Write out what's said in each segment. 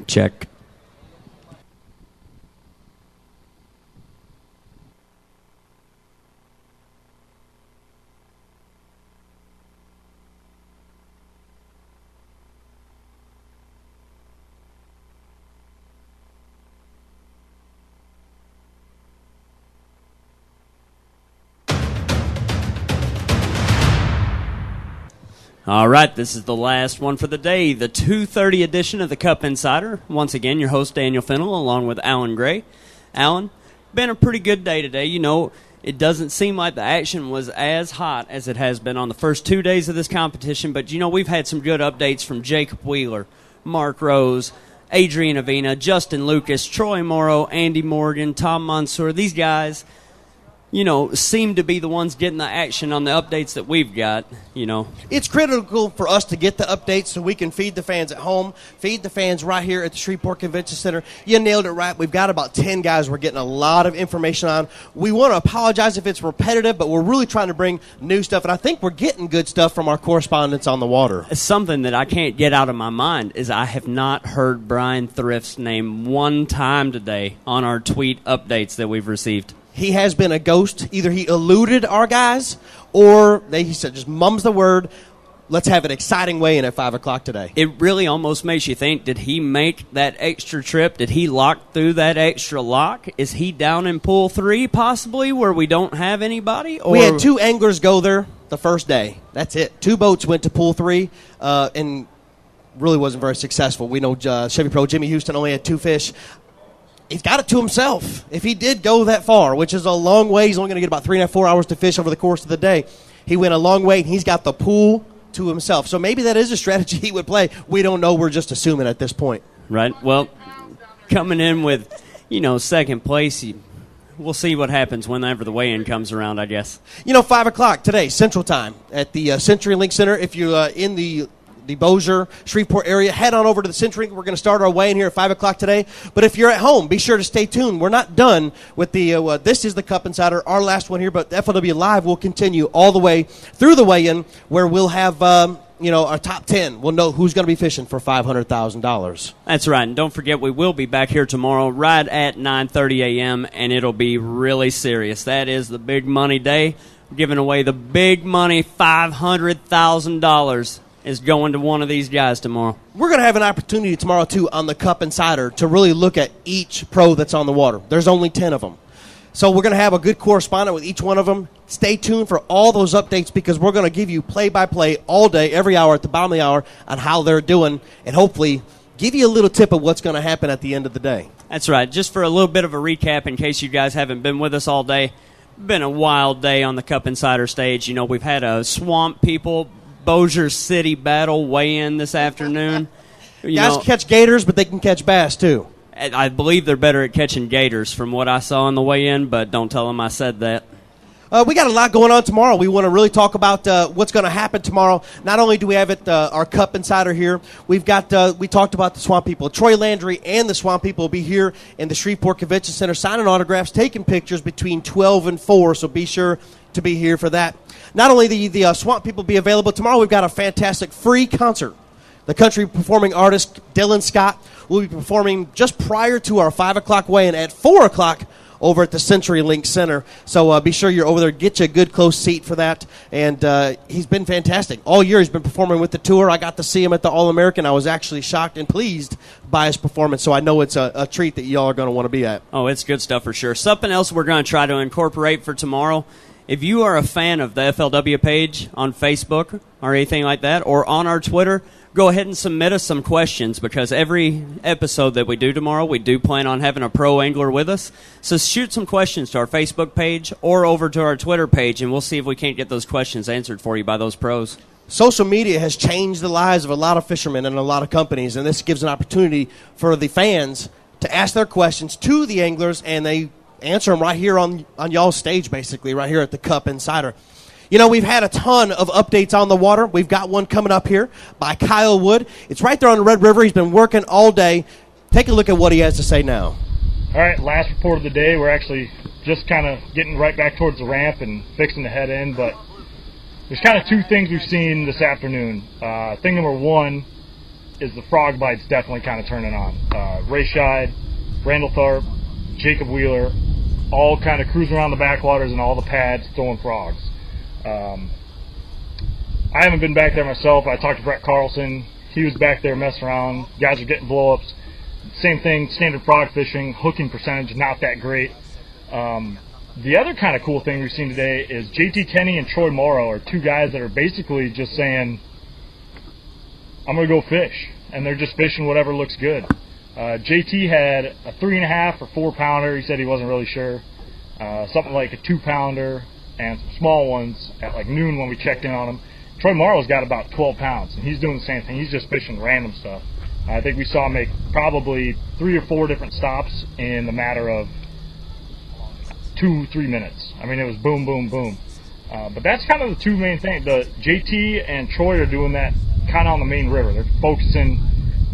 check. All right, this is the last one for the day, the 2:30 edition of the Cup Insider. Once again, your host, Daniel Fennel, along with Alan Gray. Alan, been a pretty good day today. You know, it doesn't seem like the action was as hot as it has been on the first 2 days of this competition, but, you know, we've had some good updates from Jacob Wheeler, Mark Rose, Adrian Avina, Justin Lucas, Troy Morrow, Andy Morgan, Tom Mansour. These guys, you know, seem to be the ones getting the action on the updates that we've got, you know. It's critical for us to get the updates so we can feed the fans at home, feed the fans right here at the Shreveport Convention Center. You nailed it right. We've got about 10 guys we're getting a lot of information on. We want to apologize if it's repetitive, but we're really trying to bring new stuff, and I think we're getting good stuff from our correspondents on the water. Something that I can't get out of my mind is I have not heard Brian Thrift's name one time today on our tweet updates that we've received. He has been a ghost. Either he eluded our guys or he said just mums the word, let's have an exciting weigh-in at 5 o'clock today. It really almost makes you think, did he make that extra trip? Did he lock through that extra lock? Is he down in pool 3 possibly where we don't have anybody? Or? We had 2 anglers go there the first day. That's it. 2 boats went to pool 3 and really wasn't very successful. We know Chevy Pro Jimmy Houston only had 2 fish. He's got it to himself. If he did go that far, which is a long way, he's only going to get about 3.5, 4 hours to fish over the course of the day. He went a long way, and he's got the pool to himself. So maybe that is a strategy he would play. We don't know. We're just assuming at this point. Right. Well, coming in with, you know, second place, we'll see what happens whenever the weigh-in comes around, I guess. You know, 5 o'clock today, Central Time, at the CenturyLink Center. If you're in the Bossier, Shreveport area, head on over to the CenturyLink. We're going to start our weigh-in here at 5 o'clock today. But if you're at home, be sure to stay tuned. We're not done with the this is the Cup Insider, our last one here, but FLW Live will continue all the way through the weigh-in where we'll have our top 10. We'll know who's going to be fishing for $500,000. That's right. And don't forget, we will be back here tomorrow right at 9:30 a.m., and it'll be really serious. That is the big money day. We're giving away the big money, $500,000. Is going to one of these guys tomorrow. We're going to have an opportunity tomorrow, too, on the Cup Insider to really look at each pro that's on the water. There's only 10 of them. So we're going to have a good correspondent with each one of them. Stay tuned for all those updates because we're going to give you play-by-play all day, every hour, at the bottom of the hour on how they're doing and hopefully give you a little tip of what's going to happen at the end of the day. That's right. Just for a little bit of a recap in case you guys haven't been with us all day, been a wild day on the Cup Insider stage. You know, we've had a Swamp People Bossier City battle weigh-in this afternoon. Guys catch gators, but they can catch bass, too. I believe they're better at catching gators from what I saw on the way-in, but don't tell them I said that. We got a lot going on tomorrow. We want to really talk about what's going to happen tomorrow. Not only do we have our Cup Insider here, we've got we talked about the Swamp People. Troy Landry and the Swamp People will be here in the Shreveport Convention Center signing autographs, taking pictures between 12 and 4, so be sure to be here for that. Not only the Swamp People be available tomorrow, we've got a fantastic free concert. The country performing artist Dylan Scott will be performing just prior to our 5 o'clock weigh-in at 4 o'clock over at the CenturyLink Center. So be sure you're over there. Get you a good close seat for that. And he's been fantastic. All year he's been performing with the tour. I got to see him at the All-American. I was actually shocked and pleased by his performance. So I know it's a treat that y'all are going to want to be at. Oh, it's good stuff for sure. Something else we're going to try to incorporate for tomorrow. If you are a fan of the FLW page on Facebook or anything like that, or on our Twitter, go ahead and submit us some questions because every episode that we do tomorrow, we do plan on having a pro angler with us. So shoot some questions to our Facebook page or over to our Twitter page, and we'll see if we can't get those questions answered for you by those pros. Social media has changed the lives of a lot of fishermen and a lot of companies, and this gives an opportunity for the fans to ask their questions to the anglers, and they answer them right here on y'all's stage, basically, right here at the Cup Insider. You know, we've had a ton of updates on the water. We've got one coming up here by Kyle Wood. It's right there on the Red River. He's been working all day. Take a look at what he has to say now. All right, last report of the day. We're actually just kind of getting right back towards the ramp and fixing to head in, but there's kind of two things we've seen this afternoon. Thing number one, is the frog bites definitely kind of turning on. Ray Scheid, Randall Tharp, Jacob Wheeler, all kind of cruising around the backwaters and all the pads throwing frogs. I haven't been back there myself. I talked to Brett Carlson. He was back there messing around. Guys are getting blow-ups. Same thing, standard frog fishing, hooking percentage, not that great. The other kind of cool thing we've seen today is JT Kenny and Troy Morrow are two guys that are basically just saying, I'm going to go fish. And they're just fishing whatever looks good. JT had a 3.5 or 4 pounder. He said he wasn't really sure. Something like a 2 pounder and some small ones at like noon when we checked in on him. Troy Morrow's got about 12 pounds, and he's doing the same thing. He's just fishing random stuff. I think we saw him make probably 3 or 4 different stops in the matter of 2-3 minutes. I mean, it was boom, boom, boom. But that's kind of the two main things. The JT and Troy are doing that kind of on the main river. They're focusing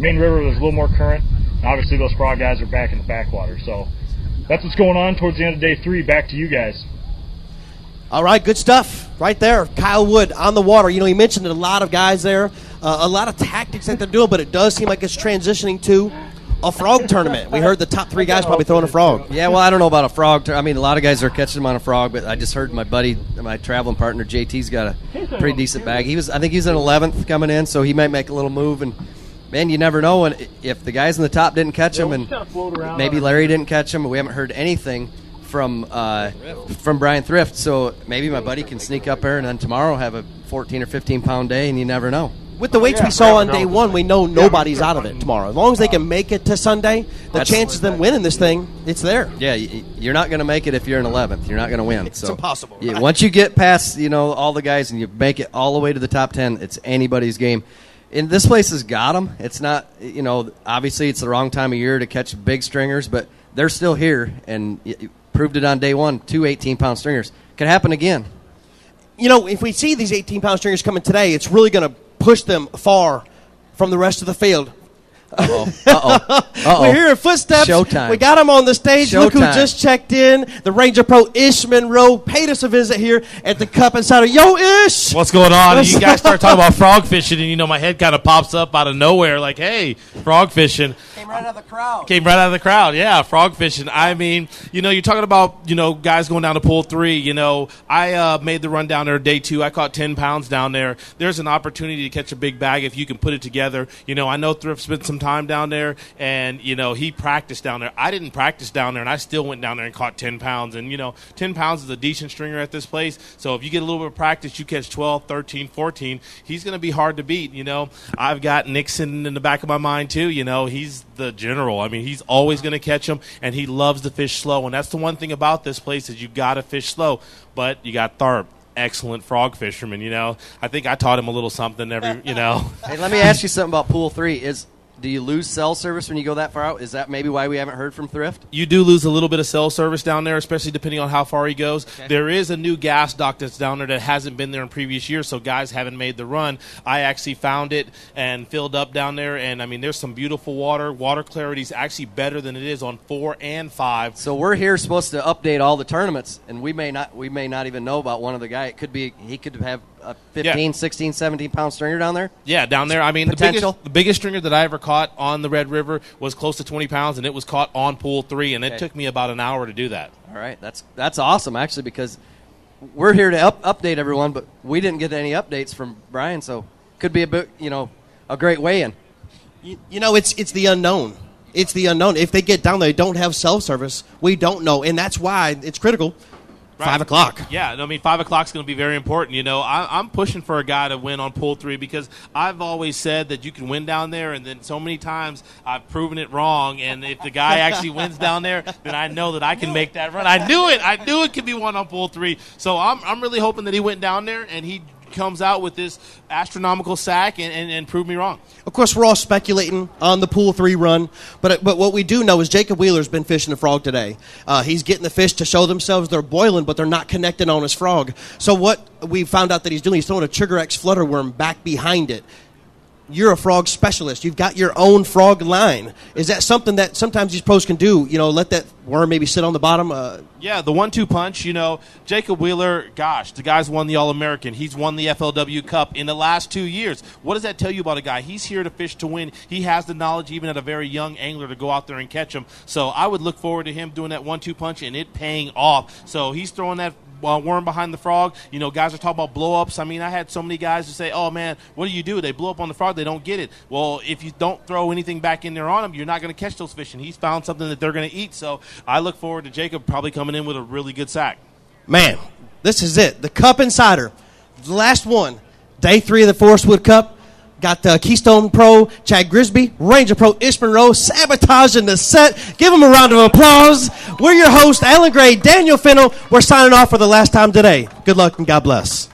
main river. There's a little more current. And obviously, those frog guys are back in the backwater. So that's what's going on towards the end of day 3. Back to you guys. All right, good stuff right there. Kyle Wood on the water. You know, he mentioned a lot of guys there, a lot of tactics that they're doing, but it does seem like it's transitioning to a frog tournament. We heard the top 3 guys probably throwing a frog. Yeah, well, I don't know about a frog. I mean, a lot of guys are catching them on a frog, but I just heard my buddy, my traveling partner, JT's got a pretty decent bag. I think he's in 11th coming in, so he might make a little move. And, man, you never know if the guys in the top didn't catch him, and maybe Larry didn't catch him, but we haven't heard anything from Brian Thrift, so maybe my buddy can sneak up there and then tomorrow have a 14 or 15 pound day, and you never know. With the weights we saw on day 1, we know nobody's out of it tomorrow. As long as they can make it to Sunday, the chances of them winning this thing, it's there. Yeah, you're not going to make it if you're in 11th. You're not going to win. It's impossible. Yeah, once you get past all the guys and you make it all the way to the top 10, it's anybody's game. And this place has got them. It's not, obviously it's the wrong time of year to catch big stringers, but they're still here, and proved it on day 1, 2 18-pound stringers. Could happen again. If we see these 18-pound stringers coming today, it's really going to push them far from the rest of the field. We're hearing footsteps. Showtime. We got him on the stage. Showtime. Look who just checked in. The Ranger Pro Ish Monroe paid us a visit here at the Cup Insider. Yo, Ish! What's going on? You guys start talking about frog fishing, and my head kind of pops up out of nowhere like, hey, frog fishing. Came right out of the crowd. Yeah, frog fishing. I mean, you're talking about, guys going down to pool 3. I made the run down there day 2. I caught 10 pounds down there. There's an opportunity to catch a big bag if you can put it together. I know Thrift spent some time down there, and, he practiced down there. I didn't practice down there, and I still went down there and caught 10 pounds. And, 10 pounds is a decent stringer at this place. So if you get a little bit of practice, you catch 12, 13, 14, he's going to be hard to beat. I've got Nixon in the back of my mind, too. He's the general. I mean, he's always going to catch them, and he loves to fish slow. And that's the one thing about this place is you got to fish slow. But you got Tharp, excellent frog fisherman. I think I taught him a little something every. Hey, let me ask you something about pool 3. Do you lose cell service when you go that far out? Is that maybe why we haven't heard from Thrift? You do lose a little bit of cell service down there, especially depending on how far he goes. Okay. There is a new gas dock that's down there that hasn't been there in previous years, so guys haven't made the run. I actually found it and filled up down there, and, there's some beautiful water. Water clarity is actually better than it is on 4 and 5. So we're here supposed to update all the tournaments, and we may not even know about one of the guys. It could be he could have a 15, 16, 17-pound stringer down there? Yeah, down there. The biggest stringer that I ever caught on the Red River was close to 20 pounds, and it was caught on pool 3, and it took me about an hour to do that. All right. That's awesome, actually, because we're here to update everyone, but we didn't get any updates from Brian, so could be a bit, a great weigh-in. It's the unknown. It's the unknown. If they get down there, they don't have cell service. We don't know, and that's why it's critical. Right. 5 o'clock. Yeah, 5 o'clock is going to be very important. I'm pushing for a guy to win on pool 3 because I've always said that you can win down there, and then so many times I've proven it wrong. And if the guy actually wins down there, then I know that I can make that run. I knew it could be won on pool 3. So I'm really hoping that he went down there and he comes out with this astronomical sack and prove me wrong. Of course, we're all speculating on the pool 3 run, but what we do know is Jacob Wheeler's been fishing the frog today. He's getting the fish to show themselves they're boiling, but they're not connecting on his frog. So what we found out that he's doing, he's throwing a Trigger X flutter worm back behind it. you're a frog specialist. You've got your own frog line. Is that something that sometimes these pros can do? Let that worm maybe sit on the bottom? Yeah, the 1-2 punch. Jacob Wheeler, gosh, the guy's won the All-American. He's won the FLW Cup in the last 2 years. What does that tell you about a guy? He's here to fish to win. He has the knowledge, even at a very young angler, to go out there and catch him. So I would look forward to him doing that 1-2 punch and it paying off. So he's throwing that worm behind the frog. Guys are talking about blow-ups. I mean, I had so many guys who say, oh, man, what do? They blow up on the frog. They don't get it. Well, if you don't throw anything back in there on them, you're not going to catch those fish. And he's found something that they're going to eat. So I look forward to Jacob probably coming in with a really good sack. Man, this is it. The Cup Insider. The last one. Day 3 of the Forrest Wood Cup. Got Keystone Pro, Chad Grisby, Ranger Pro, Ish Monroe, sabotaging the set. Give them a round of applause. We're your hosts, Alan Gray, Daniel Fennel. We're signing off for the last time today. Good luck and God bless.